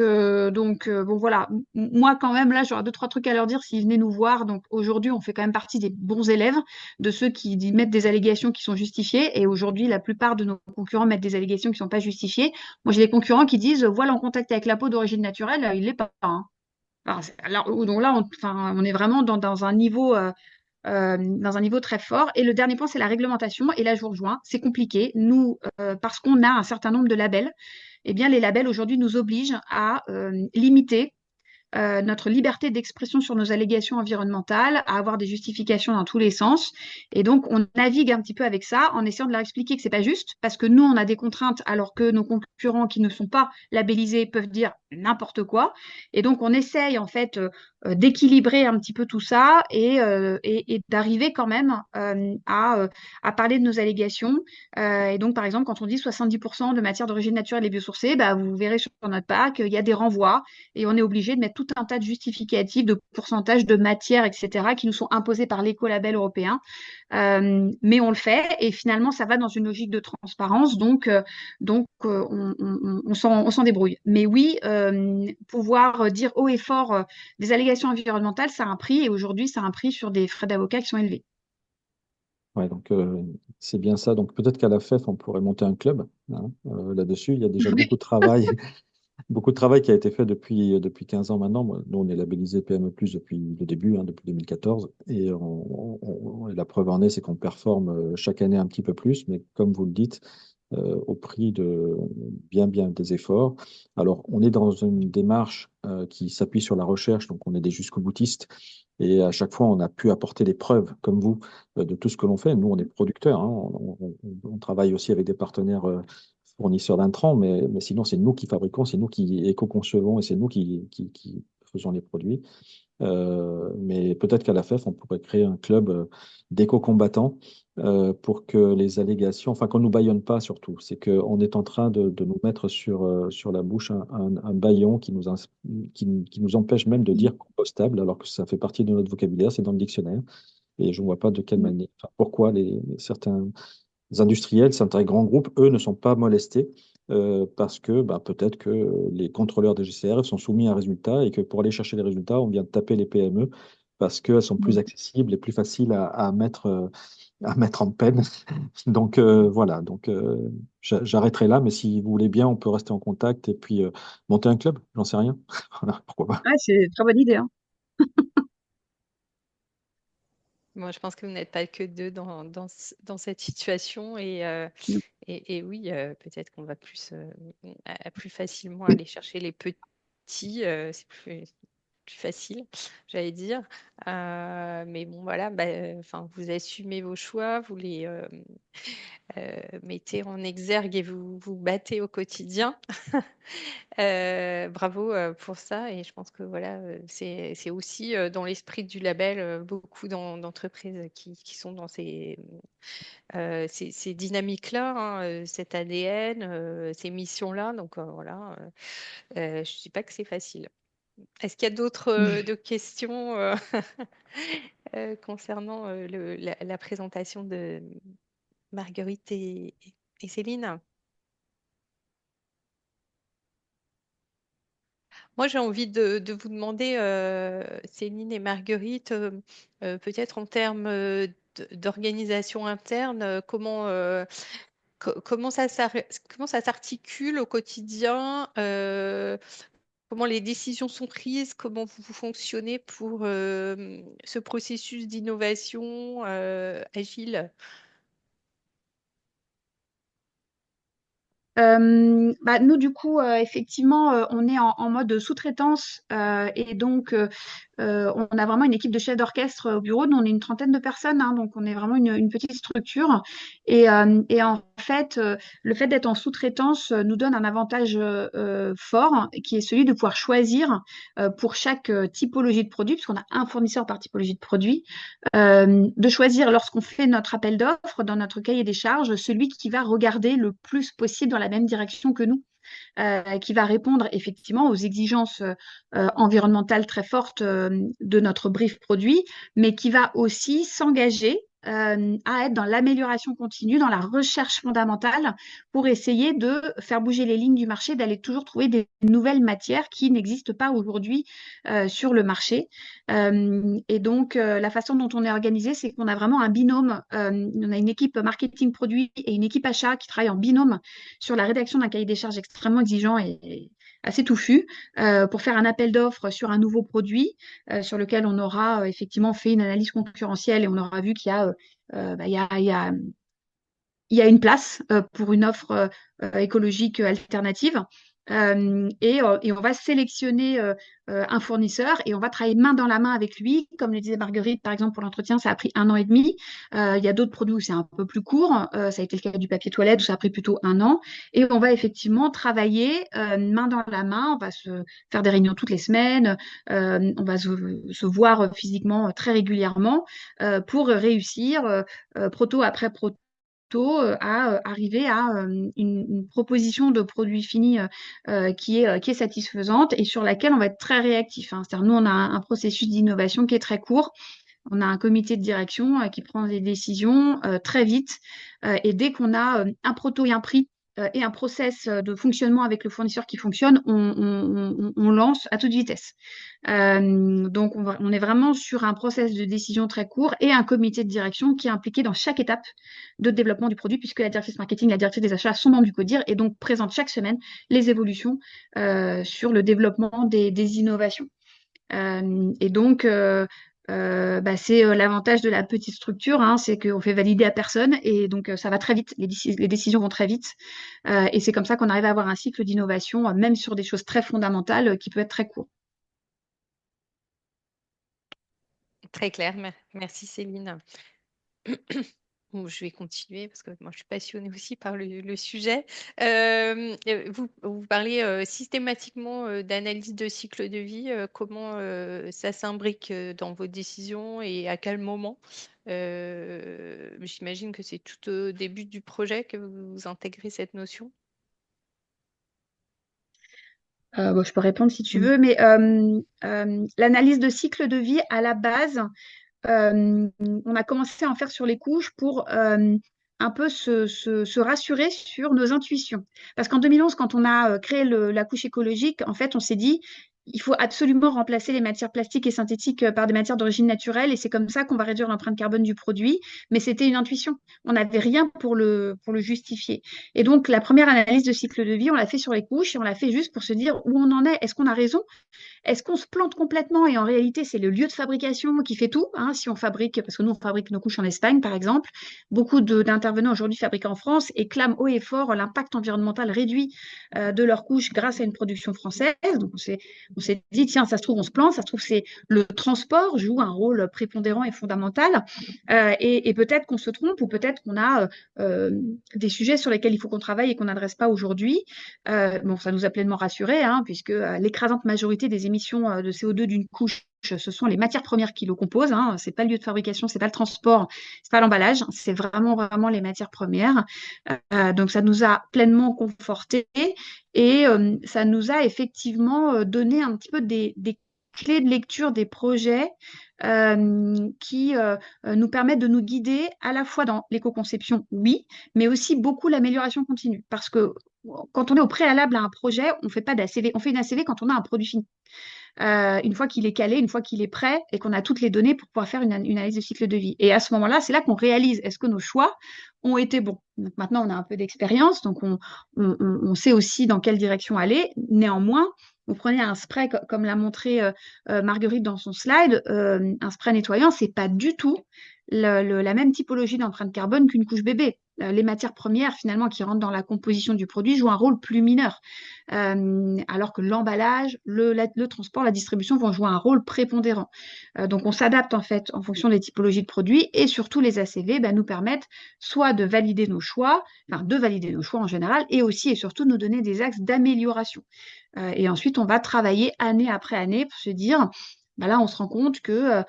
voilà, moi quand même là j'aurais 2, 3 trucs à leur dire s'ils venaient nous voir. Donc aujourd'hui on fait quand même partie des bons élèves, de ceux qui mettent des allégations qui sont justifiées. Et aujourd'hui la plupart de nos concurrents mettent des allégations qui ne sont pas justifiées. Moi j'ai des concurrents qui disent voilà en contact avec la peau d'origine naturelle, il l'est pas, hein. Donc là on est vraiment dans un niveau très fort. Et le dernier point, c'est la réglementation. Et là, je vous rejoins, c'est compliqué. Nous, parce qu'on a un certain nombre de labels, eh bien, les labels aujourd'hui nous obligent à limiter notre liberté d'expression sur nos allégations environnementales, à avoir des justifications dans tous les sens. Et donc, on navigue un petit peu avec ça en essayant de leur expliquer que c'est pas juste, parce que nous, on a des contraintes, alors que nos concurrents qui ne sont pas labellisés peuvent dire n'importe quoi. Et donc, on essaye en fait d'équilibrer un petit peu tout ça et d'arriver quand même à parler de nos allégations. Et donc, par exemple, quand on dit 70% de matière d'origine naturelle et biosourcée, bah, vous verrez sur notre pack, il y a des renvois et on est obligé de mettre tout un tas de justificatifs, de pourcentages de matière, etc., qui nous sont imposés par l'écolabel européen. Mais on le fait et finalement, ça va dans une logique de transparence. On s'en débrouille. Mais oui, pouvoir dire haut et fort des allégations environnementales, ça a un prix et aujourd'hui, ça a un prix sur des frais d'avocat qui sont élevés. Ouais, donc c'est bien ça. Donc peut-être qu'à la FEF, on pourrait monter un club hein, là-dessus. Il y a déjà beaucoup de travail, beaucoup de travail qui a été fait depuis 15 ans maintenant. Nous, on est labellisé PME+ depuis le début, hein, depuis 2014. Et et la preuve en est, c'est qu'on performe chaque année un petit peu plus. Mais comme vous le dites, au prix de bien des efforts. Alors, on est dans une démarche qui s'appuie sur la recherche, donc on est des jusqu'au-boutistes. Et à chaque fois, on a pu apporter des preuves, comme vous, de tout ce que l'on fait. Nous, on est producteurs, hein. On travaille aussi avec des partenaires fournisseurs d'intrants, mais sinon, c'est nous qui fabriquons, c'est nous qui éco-concevons et c'est nous qui faisons les produits. Mais peut-être qu'à la FEF, on pourrait créer un club d'éco-combattants pour que les allégations, enfin qu'on ne nous bâillonne pas surtout, c'est qu'on est en train de nous mettre sur la bouche un bâillon qui nous empêche même de dire compostable, alors que ça fait partie de notre vocabulaire, c'est dans le dictionnaire. Et je ne vois pas de quelle manière, enfin, pourquoi certains industriels, certains grands groupes, eux, ne sont pas molestés parce que bah, peut-être que les contrôleurs des GCR sont soumis à un résultat et que pour aller chercher les résultats, on vient de taper les PME parce qu'elles sont plus accessibles et plus faciles à mettre en peine. Donc voilà, donc j'arrêterai là, mais si vous voulez bien, on peut rester en contact et puis monter un club, j'en sais rien. Voilà, pourquoi pas. Ouais, c'est une très bonne idée, hein. Moi, je pense que vous n'êtes pas que deux dans cette situation. Et oui, peut-être qu'on va plus facilement aller chercher les petits. C'est plus facile, j'allais dire. Mais bon, voilà, bah, enfin, vous assumez vos choix, vous les mettez en exergue et vous vous battez au quotidien. Bravo pour ça. Et je pense que voilà, c'est aussi dans l'esprit du label beaucoup d'entreprises qui sont dans ces dynamiques-là, hein, cet ADN, ces missions-là. Donc voilà, je ne dis pas que c'est facile. Est-ce qu'il y a d'autres questions concernant la présentation de Marguerite et Céline? Moi, j'ai envie de vous demander, Céline et Marguerite, peut-être en termes d'organisation interne, comment ça s'articule au quotidien, comment les décisions sont prises, comment vous fonctionnez pour ce processus d'innovation agile. Nous, du coup, effectivement, on est en mode sous-traitance et donc on a vraiment une équipe de chefs d'orchestre au bureau. Nous, on est une trentaine de personnes, hein, donc on est vraiment une petite structure. Et en fait, le fait d'être en sous-traitance nous donne un avantage fort qui est celui de pouvoir choisir pour chaque typologie de produit, puisqu'on a un fournisseur par typologie de produit, de choisir lorsqu'on fait notre appel d'offres dans notre cahier des charges, celui qui va regarder le plus possible dans la même direction que nous, qui va répondre effectivement aux exigences environnementales très fortes de notre brief produit, mais qui va aussi s'engager à être dans l'amélioration continue, dans la recherche fondamentale pour essayer de faire bouger les lignes du marché, d'aller toujours trouver des nouvelles matières qui n'existent pas aujourd'hui sur le marché. Et donc, la façon dont on est organisé, c'est qu'on a vraiment un binôme. On a une équipe marketing produit et une équipe achat qui travaillent en binôme sur la rédaction d'un cahier des charges extrêmement exigeant et assez touffu pour faire un appel d'offres sur un nouveau produit sur lequel on aura effectivement fait une analyse concurrentielle et on aura vu qu'il y a, il y a une place pour une offre écologique alternative. Et on va sélectionner un fournisseur et on va travailler main dans la main avec lui. Comme le disait Marguerite, par exemple, pour l'entretien, ça a pris 1 an et demi. Il y a d'autres produits où c'est un peu plus court. Ça a été le cas du papier toilette où ça a pris plutôt 1 an. Et on va effectivement travailler main dans la main. On va se faire des réunions toutes les semaines. On va se voir physiquement très régulièrement pour réussir proto après proto à arriver à une proposition de produit fini qui est satisfaisante et sur laquelle on va être très réactif, hein. C'est-à-dire, nous, on a un processus d'innovation qui est très court. On a un comité de direction qui prend des décisions très vite. Et dès qu'on a un proto et un prix et un process de fonctionnement avec le fournisseur qui fonctionne, on lance à toute vitesse. Donc, on est vraiment sur un process de décision très court et un comité de direction qui est impliqué dans chaque étape de développement du produit, puisque la directrice marketing, la directrice des achats sont membres du CODIR et donc présentent chaque semaine les évolutions sur le développement des innovations. Et donc, c'est l'avantage de la petite structure, hein, c'est qu'on fait valider à personne et donc ça va très vite, les décisions vont très vite. Et c'est comme ça qu'on arrive à avoir un cycle d'innovation, même sur des choses très fondamentales, qui peut être très court. Très clair, merci Céline. Bon, je vais continuer parce que moi je suis passionnée aussi par le sujet. Vous parlez systématiquement d'analyse de cycle de vie. Comment ça s'imbrique dans vos décisions et à quel moment? J'imagine que c'est tout au début du projet que vous intégrez cette notion. Je peux répondre si tu veux, mais l'analyse de cycle de vie, à la base, on a commencé à en faire sur les couches pour un peu se rassurer sur nos intuitions. Parce qu'en 2011, quand on a créé la couche écologique, en fait, on s'est dit, il faut absolument remplacer les matières plastiques et synthétiques par des matières d'origine naturelle, et c'est comme ça qu'on va réduire l'empreinte carbone du produit. Mais c'était une intuition. On n'avait rien pour le justifier. Et donc, la première analyse de cycle de vie, on l'a fait sur les couches, et on l'a fait juste pour se dire où on en est. Est-ce qu'on a raison? Est-ce qu'on se plante complètement et en réalité, c'est le lieu de fabrication qui fait tout, hein, si on fabrique, parce que nous, on fabrique nos couches en Espagne, par exemple. Beaucoup d'intervenants aujourd'hui fabriquent en France et clament haut et fort l'impact environnemental réduit de leurs couches grâce à une production française. Donc, on s'est dit, tiens, ça se trouve, on se plante, ça se trouve, c'est le transport joue un rôle prépondérant et fondamental. Et peut-être qu'on se trompe ou peut-être qu'on a des sujets sur lesquels il faut qu'on travaille et qu'on n'adresse pas aujourd'hui. Bon, ça nous a pleinement rassurés, hein, puisque l'écrasante majorité des émissions de CO2 d'une couche ce sont les matières premières qui le composent. Hein. C'est pas le lieu de fabrication, c'est pas le transport, c'est pas l'emballage, c'est vraiment les matières premières. Donc ça nous a pleinement confortés et ça nous a effectivement donné un petit peu des clés de lecture des projets qui nous permettent de nous guider à la fois dans l'éco-conception, oui, mais aussi beaucoup l'amélioration continue. Parce que quand on est au préalable à un projet, on fait pas d'ACV. On fait une ACV quand on a un produit fini. Une fois qu'il est calé, une fois qu'il est prêt et qu'on a toutes les données pour pouvoir faire une analyse de cycle de vie. Et à ce moment-là, c'est là qu'on réalise est-ce que nos choix ont été bons. Donc maintenant, on a un peu d'expérience, donc on sait aussi dans quelle direction aller. Néanmoins, vous prenez un spray, comme l'a montré Marguerite dans son slide, un spray nettoyant, c'est pas du tout la même typologie d'empreinte carbone qu'une couche bébé. Les matières premières, finalement, qui rentrent dans la composition du produit, jouent un rôle plus mineur. Alors que l'emballage, le transport, la distribution vont jouer un rôle prépondérant. Donc on s'adapte en fait en fonction des typologies de produits et surtout les ACV nous permettent soit de valider nos choix, enfin de valider nos choix en général et aussi et surtout de nous donner des axes d'amélioration. Et ensuite on va travailler année après année pour se dire là, on se rend compte que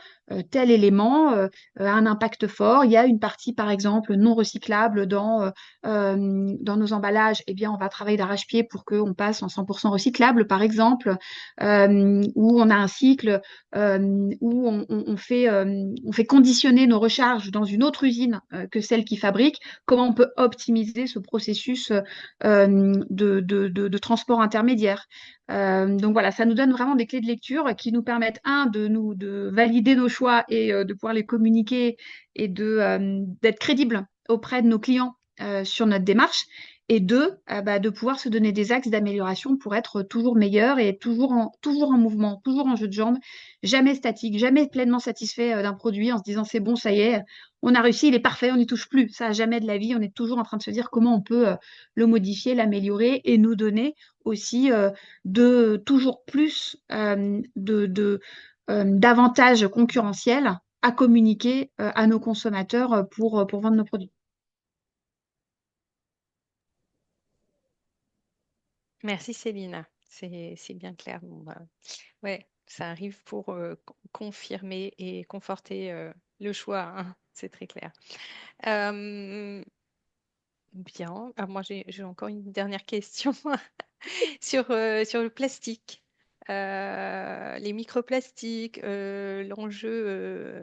tel élément a un impact fort. Il y a une partie, par exemple, non recyclable dans nos emballages. Eh bien, on va travailler d'arrache-pied pour qu'on passe en 100% recyclable, par exemple, où on a un cycle où on fait conditionner nos recharges dans une autre usine que celle qui fabrique. Comment on peut optimiser ce processus de transport intermédiaire. Donc voilà, ça nous donne vraiment des clés de lecture qui nous permettent, de valider nos choix et de pouvoir les communiquer et d'être crédibles auprès de nos clients sur notre démarche. Et deux, de pouvoir se donner des axes d'amélioration pour être toujours meilleur et toujours en mouvement, toujours en jeu de jambes, jamais statique, jamais pleinement satisfait d'un produit en se disant c'est bon, ça y est, on a réussi, il est parfait, on n'y touche plus. Ça, jamais de la vie, on est toujours en train de se dire comment on peut le modifier, l'améliorer et nous donner aussi de toujours plus d'avantages concurrentiels à communiquer à nos consommateurs pour vendre nos produits. Merci Céline, c'est bien clair. Bon, bah, ouais, ça arrive pour confirmer et conforter le choix, hein, c'est très clair. Euh, Bien, alors moi j'ai encore une dernière question sur le plastique. Les microplastiques, l'enjeu,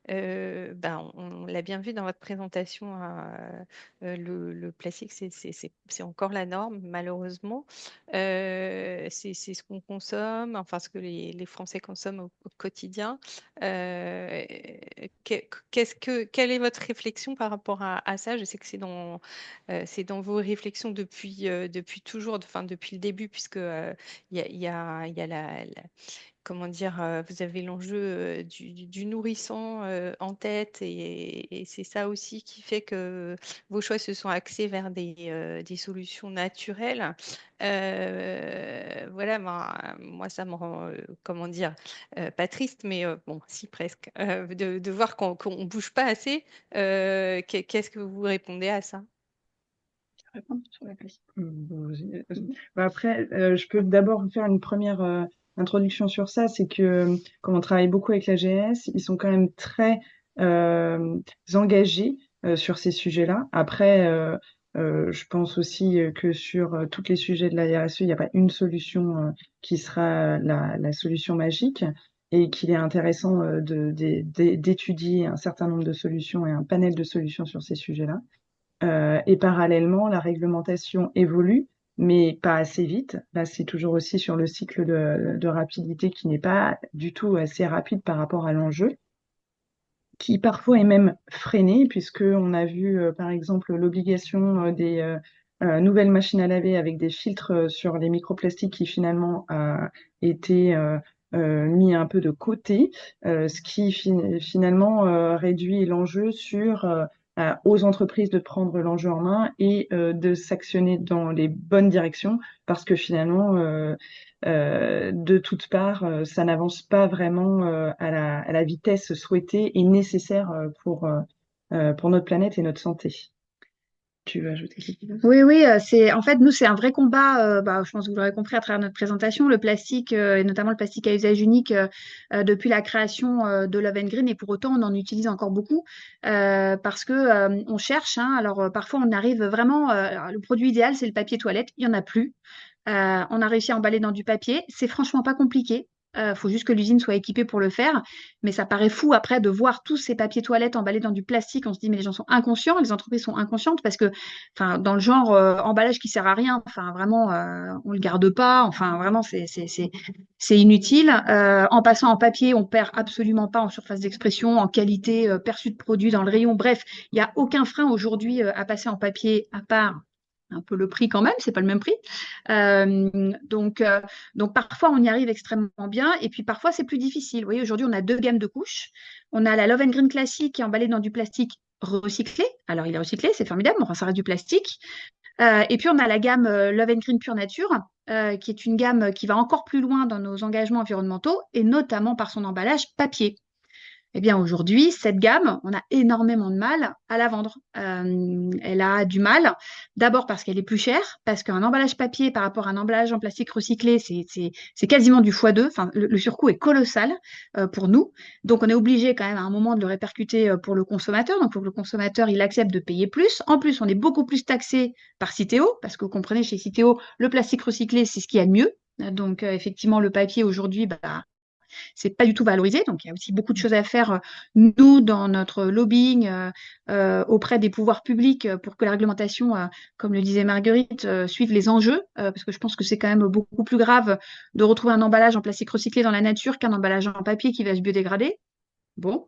ben, on l'a bien vu dans votre présentation, hein, le plastique, c'est encore la norme, malheureusement. C'est ce qu'on consomme, enfin ce que les Français consomment au quotidien. Euh, Quelle est votre réflexion par rapport à ça? Je sais que c'est dans vos réflexions depuis toujours, enfin depuis le début, puisque il y a comment dire, vous avez l'enjeu du nourrisson en tête et c'est ça aussi qui fait que vos choix se sont axés vers des solutions naturelles. Voilà, ben, moi ça me rend, comment dire, pas triste, mais bon, si presque, de voir qu'on bouge pas assez. Qu'est-ce que vous répondez à ça? Répondre sur la question. Après, je peux d'abord vous faire une première introduction sur ça. C'est que comme on travaille beaucoup avec la GS, ils sont quand même très engagés sur ces sujets-là. Après, je pense aussi que sur tous les sujets de la RSE, il n'y a pas une solution qui sera la solution magique et qu'il est intéressant d'étudier un certain nombre de solutions et un panel de solutions sur ces sujets-là. Et parallèlement, la réglementation évolue, mais pas assez vite. Là, c'est toujours aussi sur le cycle de rapidité qui n'est pas du tout assez rapide par rapport à l'enjeu, qui parfois est même freiné, puisqu'on a vu, par exemple, l'obligation des nouvelles machines à laver avec des filtres sur les microplastiques qui finalement a été mis un peu de côté, ce qui finalement réduit l'enjeu aux entreprises de prendre l'enjeu en main et de s'actionner dans les bonnes directions parce que finalement, de toutes parts, ça n'avance pas vraiment à la vitesse souhaitée et nécessaire pour notre planète et notre santé. Tu veux ajouter quelque chose? Oui, oui, en fait, nous, c'est un vrai combat. Je pense que vous l'aurez compris à travers notre présentation, le plastique, et notamment le plastique à usage unique, depuis la création de Love and Green, et pour autant, on en utilise encore beaucoup parce que on cherche. Hein. Alors, parfois, on arrive vraiment. Alors, le produit idéal, c'est le papier toilette. Il y en a plus. On a réussi à emballer dans du papier. C'est franchement pas compliqué. Faut juste que l'usine soit équipée pour le faire. Mais ça paraît fou après de voir tous ces papiers toilettes emballés dans du plastique. On se dit, mais les gens sont inconscients, les entreprises sont inconscientes parce que, enfin, dans le genre emballage qui sert à rien, enfin, vraiment, on le garde pas. Enfin, vraiment, c'est inutile. En passant en papier, on perd absolument pas en surface d'expression, en qualité perçue de produit dans le rayon. Bref, il n'y a aucun frein aujourd'hui à passer en papier à part un peu le prix quand même, c'est pas le même prix. Donc parfois on y arrive extrêmement bien et puis parfois c'est plus difficile. Vous voyez, aujourd'hui on a deux gammes de couches. On a la Love and Green classique qui est emballée dans du plastique recyclé. Alors il est recyclé, c'est formidable, mais enfin, ça reste du plastique. Et puis on a la gamme Love and Green Pure Nature, qui est une gamme qui va encore plus loin dans nos engagements environnementaux et notamment par son emballage papier. Eh bien, aujourd'hui, cette gamme, on a énormément de mal à la vendre. Elle a du mal, d'abord parce qu'elle est plus chère, parce qu'un emballage papier par rapport à un emballage en plastique recyclé, c'est quasiment du x2. Enfin, le surcoût est colossal pour nous. Donc, on est obligé quand même à un moment de le répercuter pour le consommateur. Donc, il faut que le consommateur, il accepte de payer plus. En plus, on est beaucoup plus taxé par Citeo, parce que vous comprenez, chez Citeo, le plastique recyclé, c'est ce qu'il y a de mieux. Donc, effectivement, le papier aujourd'hui, c'est pas du tout valorisé. Donc, il y a aussi beaucoup de choses à faire, nous, dans notre lobbying auprès des pouvoirs publics pour que la réglementation, comme le disait Marguerite, suive les enjeux. Parce que je pense que c'est quand même beaucoup plus grave de retrouver un emballage en plastique recyclé dans la nature qu'un emballage en papier qui va se biodégrader. Bon.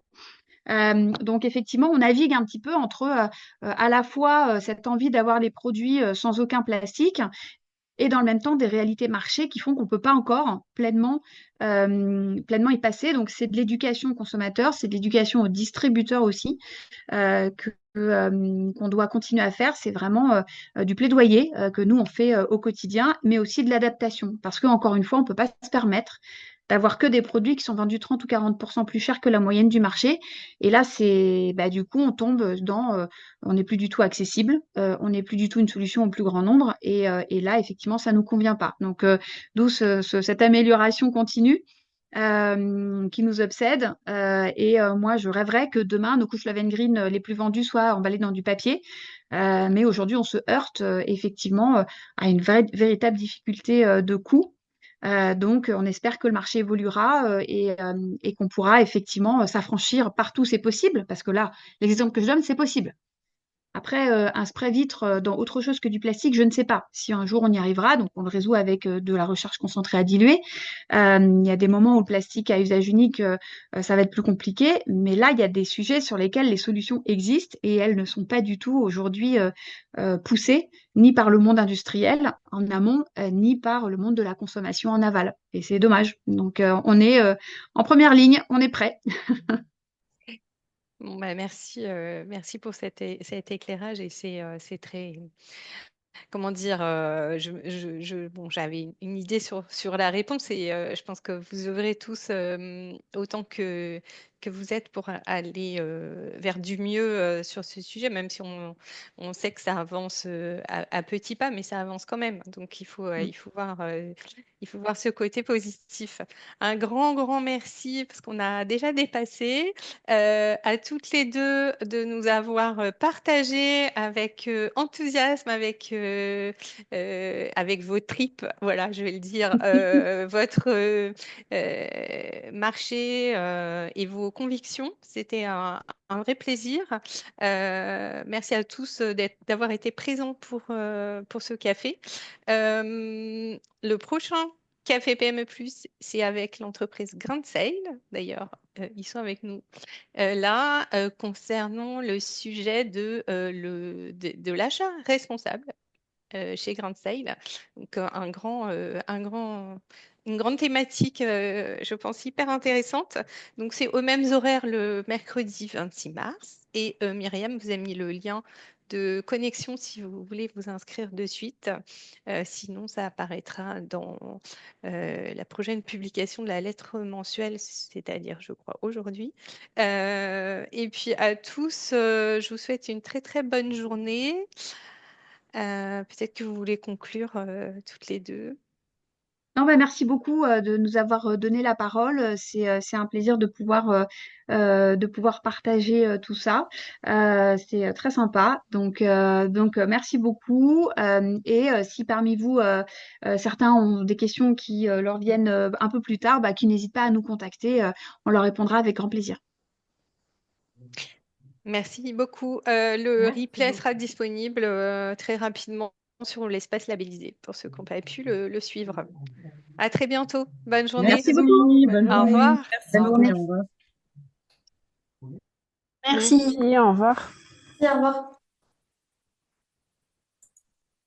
Donc effectivement, on navigue un petit peu entre à la fois cette envie d'avoir les produits sans aucun plastique et dans le même temps des réalités marché qui font qu'on ne peut pas encore pleinement y passer. Donc c'est de l'éducation au consommateur, c'est de l'éducation aux distributeurs aussi qu'on doit continuer à faire. C'est vraiment du plaidoyer que nous on fait au quotidien, mais aussi de l'adaptation. Parce qu'encore une fois, on ne peut pas se permettre d'avoir que des produits qui sont vendus 30 ou 40% plus cher que la moyenne du marché. Et là, du coup, on tombe on n'est plus du tout accessible, on n'est plus du tout une solution au plus grand nombre. Et là, effectivement, ça ne nous convient pas. Donc, d'où cette amélioration continue qui nous obsède. Moi, je rêverais que demain, nos couches Love and Green les plus vendues soient emballées dans du papier. Mais aujourd'hui, on se heurte effectivement à une véritable difficulté de coût. Donc, on espère que le marché évoluera et qu'on pourra effectivement s'affranchir partout, c'est possible, parce que là, l'exemple que je donne, c'est possible. Après, un spray vitre dans autre chose que du plastique, je ne sais pas si un jour on y arrivera. Donc, on le résout avec de la recharge concentrée à diluer. Il y a des moments où le plastique à usage unique, ça va être plus compliqué. Mais là, il y a des sujets sur lesquels les solutions existent et elles ne sont pas du tout aujourd'hui poussées ni par le monde industriel en amont, ni par le monde de la consommation en aval. Et c'est dommage. Donc, on est en première ligne, on est prêt. Bon, bah, merci pour cet éclairage et c'est très, comment dire, bon, j'avais une idée sur la réponse et je pense que vous œuvrez tous autant que vous êtes pour aller vers du mieux sur ce sujet, même si on sait que ça avance à petits pas, mais ça avance quand même. Donc il faut voir ce côté positif. Un grand, grand merci parce qu'on a déjà dépassé à toutes les deux de nous avoir partagé avec enthousiasme, avec vos tripes, voilà, je vais le dire, votre marché et vos convictions. C'était un vrai plaisir. Merci à tous d'avoir été présents pour ce café. Le prochain Café PME+, c'est avec l'entreprise Grand Sail. D'ailleurs, ils sont avec nous là, concernant le sujet de l'achat responsable chez Grand Sail. Donc, une grande thématique, je pense, hyper intéressante. Donc, c'est aux mêmes horaires le mercredi 26 mars Et Myriam vous a mis le lien de connexion si vous voulez vous inscrire de suite. Sinon, ça apparaîtra dans la prochaine publication de la lettre mensuelle, c'est-à-dire, je crois, aujourd'hui. Et puis à tous, je vous souhaite une très très bonne journée. Peut-être que vous voulez conclure toutes les deux. Non, bah, merci beaucoup de nous avoir donné la parole. C'est un plaisir de pouvoir partager tout ça. C'est très sympa. Donc merci beaucoup. Si parmi vous, certains ont des questions qui leur viennent un peu plus tard, bah, qu'ils n'hésitent pas à nous contacter. On leur répondra avec grand plaisir. Merci beaucoup. Le Merci replay beaucoup. sera disponible très rapidement sur l'espace labellisé pour ceux qui n'ont pas pu le suivre. À très bientôt. Bonne journée. Merci Merci beaucoup. bonne Au journée. revoir. Bonne journée. Au revoir. Merci. Merci, au revoir. Au revoir.